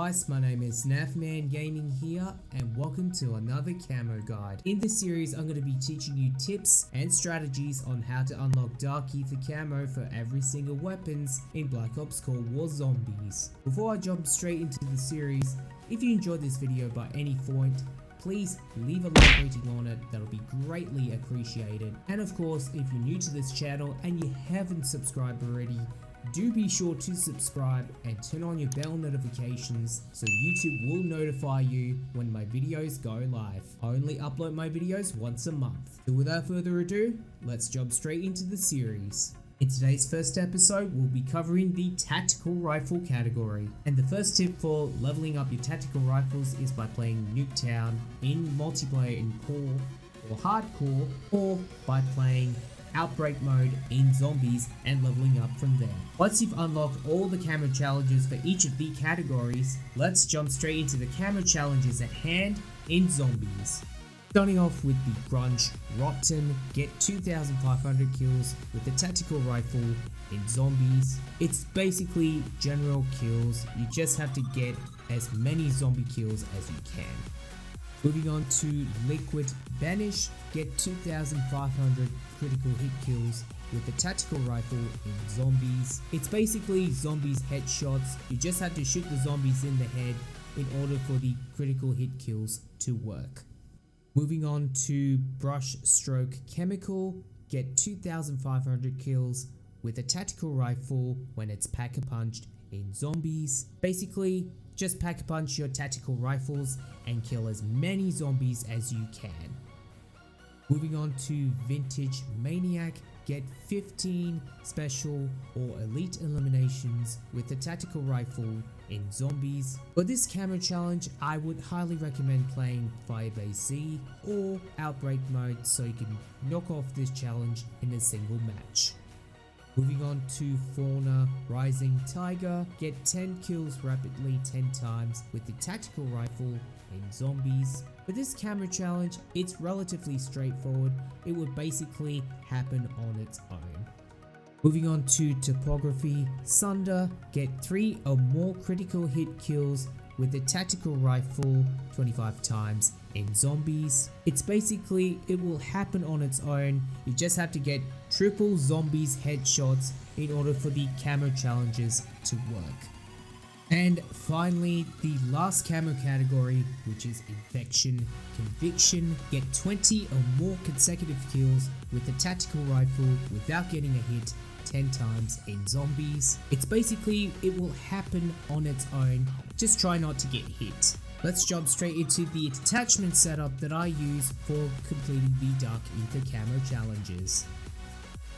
guys, my name is Nafman Gaming here and welcome to another camo guide. In this series I'm going to be teaching you tips and strategies on how to unlock Dark Ether camo for every single weapons in Black Ops Cold War Zombies. Before I jump straight into the series, if you enjoyed this video by any point, please leave a like rating on it, that'll be greatly appreciated. And of course, if you're new to this channel and you haven't subscribed already, do be sure to subscribe and turn on your bell notifications so YouTube will notify you when my videos go live. I only upload my videos once a month. So without further ado, let's jump straight into the series. In today's first episode, we'll be covering the tactical rifle category. And the first tip for leveling up your tactical rifles is by playing Nuketown in multiplayer in core or hardcore, or by playing Outbreak mode in Zombies and leveling up from there. Once you've unlocked all the camo challenges for each of the categories, let's jump straight into the camo challenges at hand in Zombies. Starting off with the Grunge Rotten, get 2,500 kills with the tactical rifle in Zombies. It's basically general kills, you just have to get as many zombie kills as you can. Moving on to Liquid Banish, get 2,500 critical hit kills with the tactical rifle in Zombies. It's basically zombies headshots, you just have to shoot the zombies in the head in order for the critical hit kills to work. Moving on to Brush Stroke Chemical, get 2,500 kills with a tactical rifle when it's pack-a-punched in Zombies. Basically, just pack-a-punch your tactical rifles and kill as many zombies as you can. Moving on to Vintage Maniac, get 15 special or elite eliminations with the tactical rifle in Zombies. For this camo challenge, I would highly recommend playing Firebase Z or Outbreak mode so you can knock off this challenge in a single match. Moving on to Fauna Rising Tiger, get 10 kills rapidly 10 times with the tactical rifle in Zombies. For this camo challenge, it's relatively straightforward, it would basically happen on its own. Moving on to Topography Sunder, get 3 or more critical hit kills with the tactical rifle 25 times in Zombies. It's basically, it will happen on its own, you just have to get triple zombies headshots in order for the camo challenges to work. And finally, the last camo category, which is Infection Conviction, get 20 or more consecutive kills with the tactical rifle without getting a hit 10 times in Zombies. It's basically, it will happen on its own, just try not to get hit. Let's jump straight into the attachment setup that I use for completing the Dark Ether camo challenges.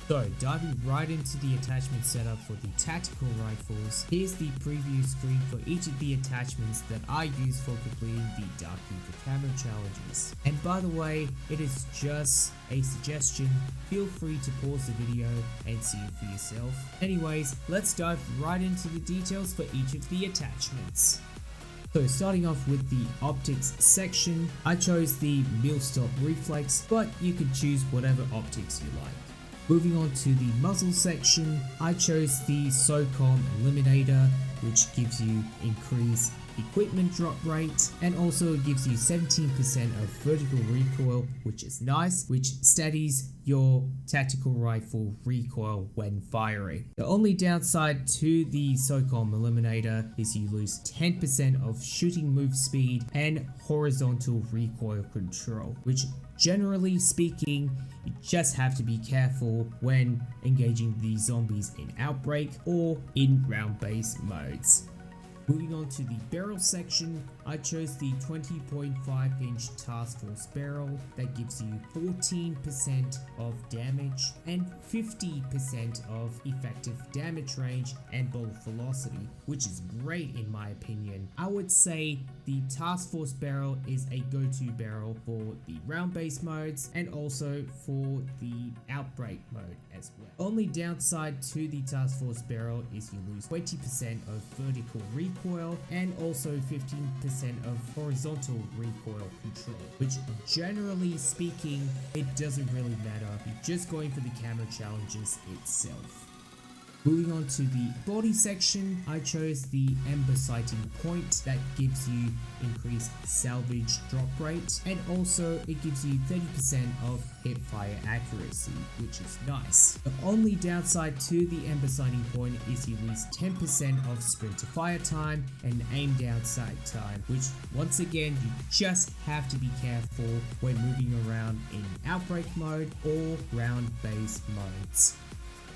So, diving right into the attachment setup for the tactical rifles, here's the preview screen for each of the attachments that I use for completing the Dark Ether camo challenges. And by the way, it is just a suggestion, feel free to pause the video and see it for yourself. Anyways, let's dive right into the details for each of the attachments. So starting off with the optics section, I chose the Millstop Reflex, but you could choose whatever optics you like. Moving on to the muzzle section, I chose the SOCOM Eliminator, which gives you increased equipment drop rate and also gives you 17% of vertical recoil, which is nice, which steadies your tactical rifle recoil when firing. The only downside to the SOCOM Eliminator is you lose 10% of shooting move speed and horizontal recoil control, which generally speaking, you just have to be careful when engaging the zombies in Outbreak or in round-based modes. Moving on to the barrel section, I chose the 20.5 inch Task Force barrel that gives you 14% of damage and 50% of effective damage range and bullet velocity, which is great in my opinion. I would say the Task Force barrel is a go-to barrel for the round-based modes and also for the Outbreak mode as well. Only downside to the Task Force barrel is you lose 20% of vertical recoil and also 15% of horizontal recoil control, which generally speaking, it doesn't really matter. You're just going for the camo challenges itself. Moving on to the body section, I chose the Ember Sighting Point that gives you increased salvage drop rate, and also it gives you 30% of hip fire accuracy, which is nice. The only downside to the Ember Sighting Point is you lose 10% of sprint to fire time and aim down sight time, which once again you just have to be careful when moving around in outbreak mode or round based modes.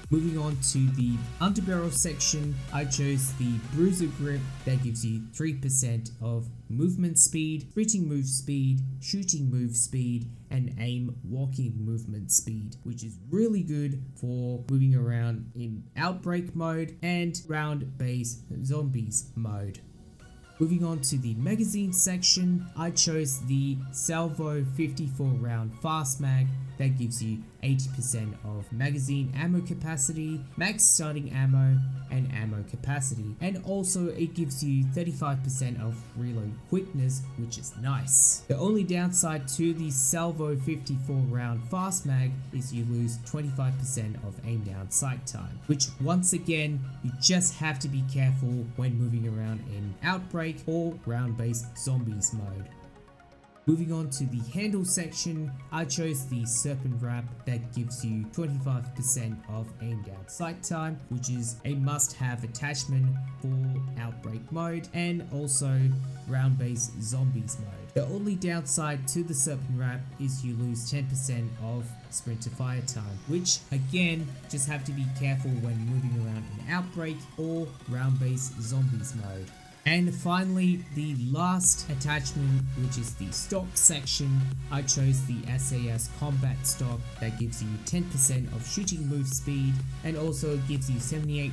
Moving on to the underbarrel section, I chose the Bruiser Grip that gives you 3% of movement speed, sprinting move speed, shooting move speed, and aim walking movement speed, which is really good for moving around in outbreak mode and round based zombies mode. Moving on to the magazine section, I chose the Salvo 54 round fast mag that gives you 80% of magazine ammo capacity, max starting ammo, and ammo capacity. And also it gives you 35% of reload quickness, which is nice. The only downside to the Salvo 54 round fast mag is you lose 25% of aim down sight time, which once again, you just have to be careful when moving around in outbreak or round based zombies mode. Moving on to the handle section, I chose the Serpent Wrap that gives you 25% of aim down sight time, which is a must-have attachment for outbreak mode and also round-based zombies mode. The only downside to the Serpent Wrap is you lose 10% of sprint to fire time, which again, just have to be careful when moving around in outbreak or round-based zombies mode. And finally, the last attachment, which is the stock section, I chose the SAS Combat Stock that gives you 10% of shooting move speed and also gives you 78%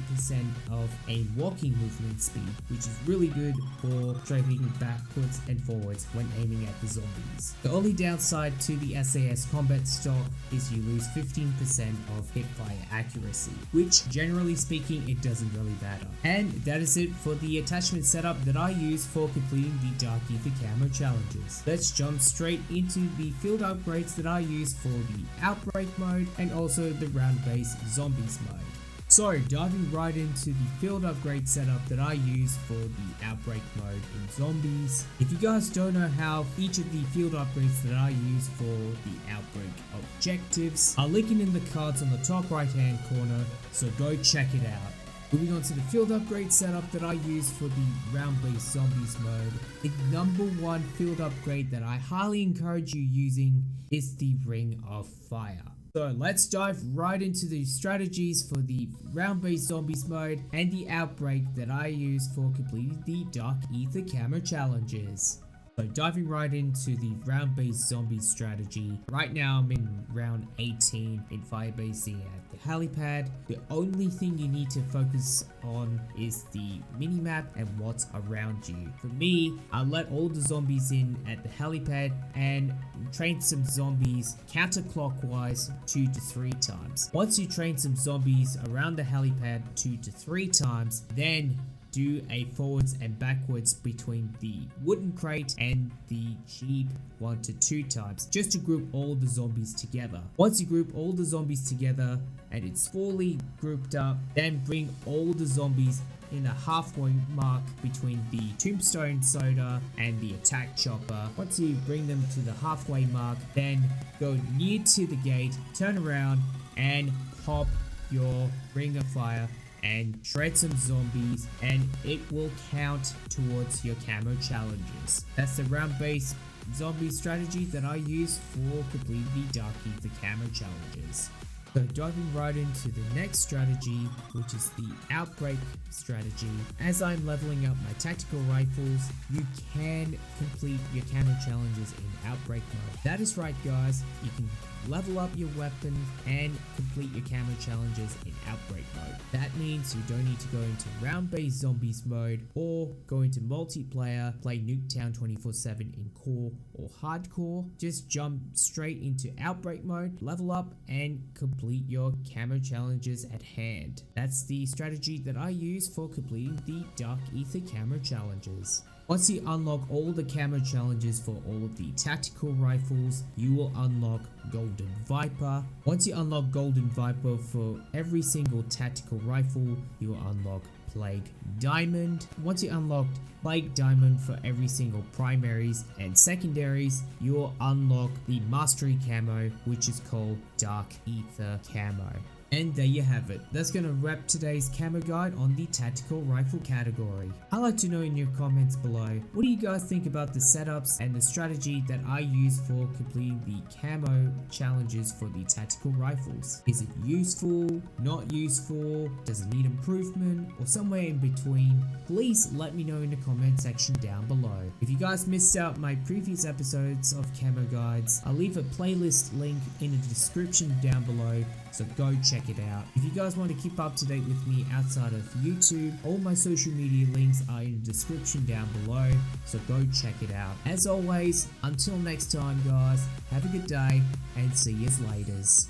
of a walking movement speed, which is really good for driving backwards and forwards when aiming at the zombies. The only downside to the SAS Combat Stock is you lose 15% of hip fire accuracy, which generally speaking, it doesn't really matter. And that is it for the attachment setup that I use for completing the Dark Ether Camo challenges. Let's jump straight into the field upgrades that I use for the Outbreak mode and also the round-based zombies mode. So diving right into the field upgrade setup that I use for the Outbreak mode in zombies. If you guys don't know how each of the field upgrades that I use for the Outbreak objectives, I'll link it in the cards on the top right hand corner, so go check it out. Moving on to the field upgrade setup that I use for the round-based zombies mode, the number one field upgrade that I highly encourage you using is the Ring of Fire. So let's dive right into the strategies for the round-based zombies mode and the outbreak that I use for completing the Dark Ether Camo challenges. So diving right into the round-based zombie strategy, right now I'm in round 18 in Firebase at the helipad. The only thing you need to focus on is the minimap and what's around you. For me, I let all the zombies in at the helipad and train some zombies counterclockwise 2 to 3 times. Once you train some zombies around the helipad 2 to 3 times, then do a forwards and backwards between the wooden crate and the jeep 1 to 2 times, just to group all the zombies together. Once you group all the zombies together and it's fully grouped up, then bring all the zombies in a halfway mark between the tombstone soda and the attack chopper. Once you bring them to the halfway mark, then go near to the gate, turn around and pop your Ring of Fire and shred some zombies, and it will count towards your camo challenges. That's the round-based zombie strategy that I use for completing the Dark Ether Camo challenges. So diving right into the next strategy, which is the Outbreak strategy. As I'm leveling up my tactical rifles, you can complete your camo challenges in Outbreak mode. That is right guys, you can level up your weapon and complete your camo challenges in Outbreak mode. That means you don't need to go into round-based zombies mode or go into multiplayer, play Nuketown 24/7 in core or hardcore. Just jump straight into Outbreak mode, level up and complete your camo challenges at hand. That's the strategy that I use for completing the Dark Ether Camo challenges. Once you unlock all the camo challenges for all of the tactical rifles, you will unlock Golden Viper. Once you unlock Golden Viper for every single tactical rifle, you will unlock Plague Diamond. Once you unlocked Plague Diamond for every single primaries and secondaries, you will unlock the Mastery Camo, which is called Dark Ether Camo. And there you have it. That's gonna wrap today's camo guide on the tactical rifle category. I'd like to know in your comments below, what do you guys think about the setups and the strategy that I use for completing the camo challenges for the tactical rifles? Is it useful? Not useful? Does it need improvement? Or somewhere in between? Please let me know in the comment section down below. If you guys missed out my previous episodes of camo guides, I'll leave a playlist link in the description down below, so go check it out. If you guys want to keep up to date with me outside of YouTube, all my social media links are in the description down below, so go check it out. As always, until next time guys, have a good day and see yous laters.